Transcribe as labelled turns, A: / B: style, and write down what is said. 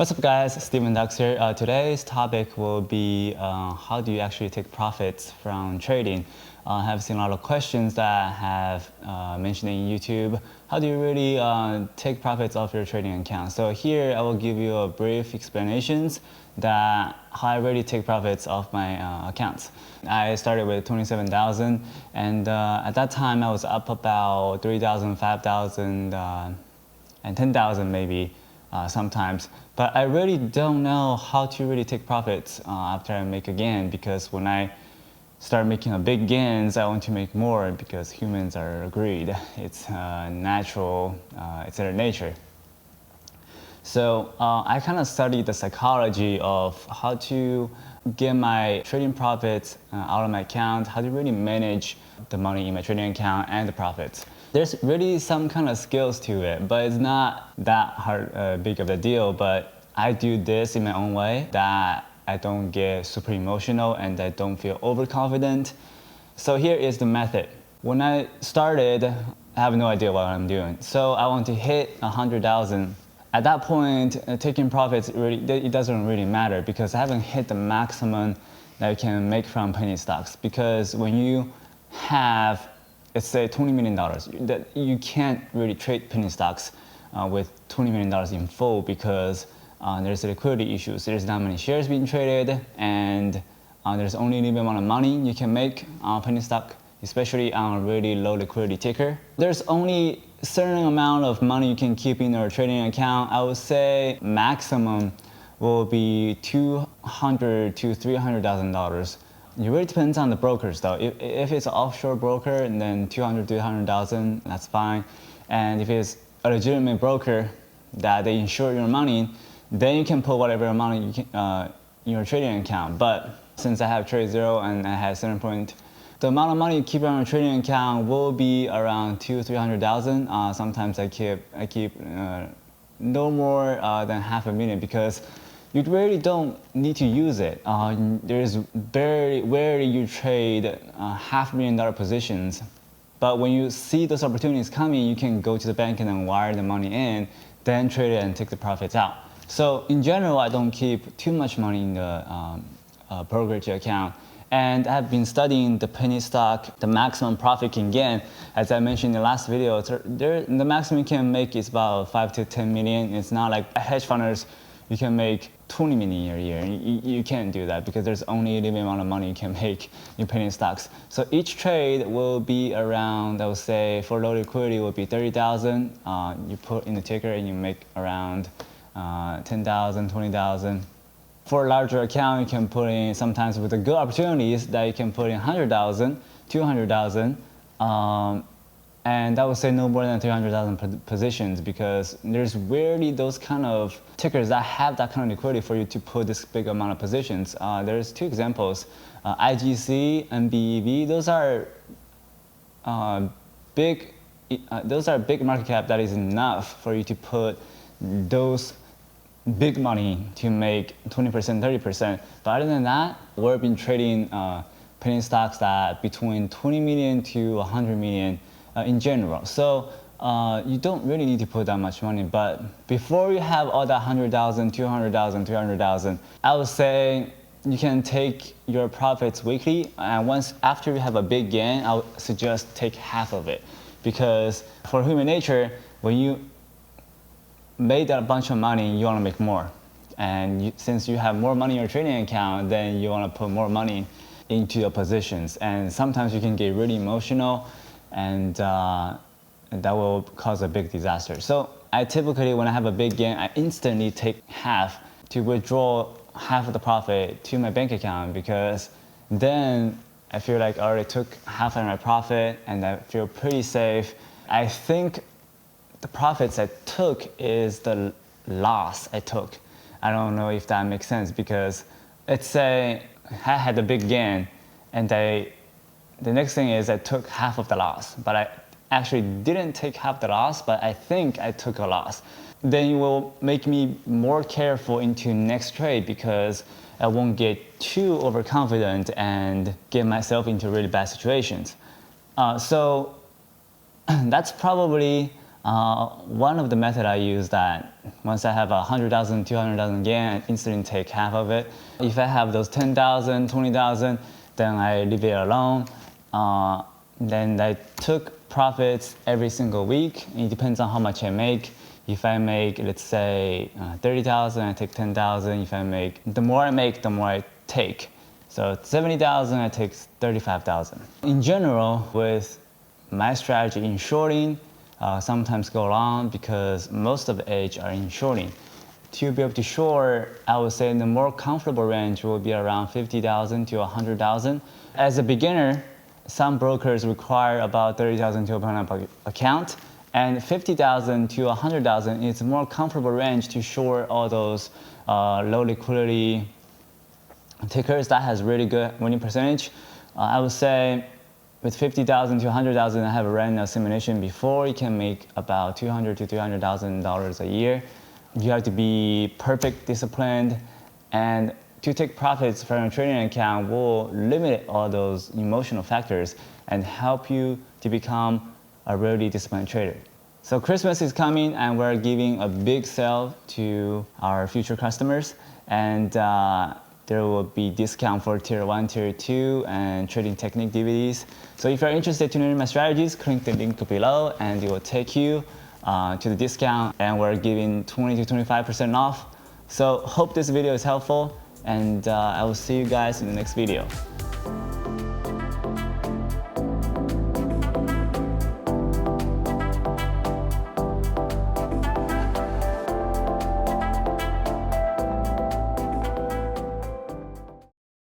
A: What's up guys, Steven Dux here. Today's topic will be how do you actually take profits from trading. I have seen a lot of questions that have mentioned in YouTube. How do you really take profits off your trading account? So here I will give you a brief explanations that how I really take profits off my accounts. I started with 27,000 and at that time I was up about 3,000, 5,000 and 10,000 maybe. Sometimes, but I really don't know how to really take profits after I make a gain, because when I start making a big gains, I want to make more because humans are greed. It's natural, it's their nature. So I kind of studied the psychology of how to get my trading profits out of my account, how to really manage the money in my trading account and the profits. There's really some kind of skills to it, but it's not that hard, big of a deal. But I do this in my own way that I don't get super emotional and I don't feel overconfident. So here is the method. When I started, I have no idea what I'm doing. So I want to hit 100,000. At that point, taking profits, it doesn't really matter because I haven't hit the maximum that you can make from penny stocks. Because when you have, let's say $20 million, that you can't really trade penny stocks with $20 million in full because there's liquidity issues. There's not many shares being traded, and there's only a limited amount of money you can make on penny stock, especially on a really low liquidity ticker. There's only a certain amount of money you can keep in your trading account. I would say maximum will be $200,000 to $300,000. It really depends on the brokers though. If it's an offshore broker, then 200,000 to 300,000, that's fine. And if it's a legitimate broker that they insure your money, then you can put whatever amount you can, in your trading account. But since I have Trade Zero and I have 7 point, the amount of money you keep on your trading account will be around 200,000 to 300,000. Sometimes I keep no more than $500,000 because you really don't need to use it. There's very rarely you trade $500,000 positions. But when you see those opportunities coming, you can go to the bank and then wire the money in, then trade it and take the profits out. So in general, I don't keep too much money in the brokerage account. And I've been studying the penny stock, the maximum profit can gain. As I mentioned in the last video, the maximum you can make is about 5 to 10 million. It's not like hedge funders, you can make 20 million a year. You can't do that because there's only a limited amount of money you can make in penny stocks. So each trade will be around, I would say, for low liquidity will be 30,000. You put in the ticker and you make around 10,000, 20,000. For a larger account, you can put in, sometimes with the good opportunities, that you can put in 100,000, 200,000. And I would say no more than 300,000 positions because there's rarely those kind of tickers that have that kind of liquidity for you to put this big amount of positions. There's two examples, IGC and BEV. Those are big market cap that is enough for you to put those big money to make 20%, 30%. But other than that, we've been trading penny stocks that between 20 million to 100 million. In general. So you don't really need to put that much money, but before you have all that 100,000, 200,000, 300,000, I would say you can take your profits weekly, and after you have a big gain, I would suggest take half of it, because for human nature, when you made a bunch of money, you want to make more, and since you have more money in your trading account, then you want to put more money into your positions, and sometimes you can get really emotional, and that will cause a big disaster. So I typically, when I have a big gain, I instantly take half to withdraw half of the profit to my bank account, because then I feel like I already took half of my profit and I feel pretty safe. I think the profits I took is the loss I took. I don't know if that makes sense, because let's say I had a big gain and the next thing is I took half of the loss, but I actually didn't take half the loss, but I think I took a loss. Then it will make me more careful into next trade because I won't get too overconfident and get myself into really bad situations. So that's probably One of the method I use that once I have 100,000, 200,000 gain, I instantly take half of it. If I have those 10,000, 20,000, then I leave it alone. Then I took profits every single week. It depends on how much I make. If I make, let's say, 30,000, I take 10,000. If I make, the more I make, the more I take. So 70,000, I take 35,000. In general, with my strategy in shorting, sometimes go long because most of the edge are in shorting. To be able to short, I would say the more comfortable range will be around 50,000 to 100,000. As a beginner, some brokers require about 30,000 to open up an account, and 50,000 to 100,000 is a more comfortable range to short all those low liquidity tickers that has really good winning percentage. I would say with 50,000 to 100,000, I have ran a simulation before. You can make about $200,000 to $300,000 a year. You have to be perfect disciplined, and to take profits from a trading account will limit all those emotional factors and help you to become a really disciplined trader. So Christmas is coming, and we're giving a big sale to our future customers, and there will be discount for Tier 1, Tier 2, and trading technique DVDs. So if you're interested to learn my strategies, click the link below and it will take you to the discount, and we're giving 20 to 25% off. So hope this video is helpful, and I will see you guys in the next video.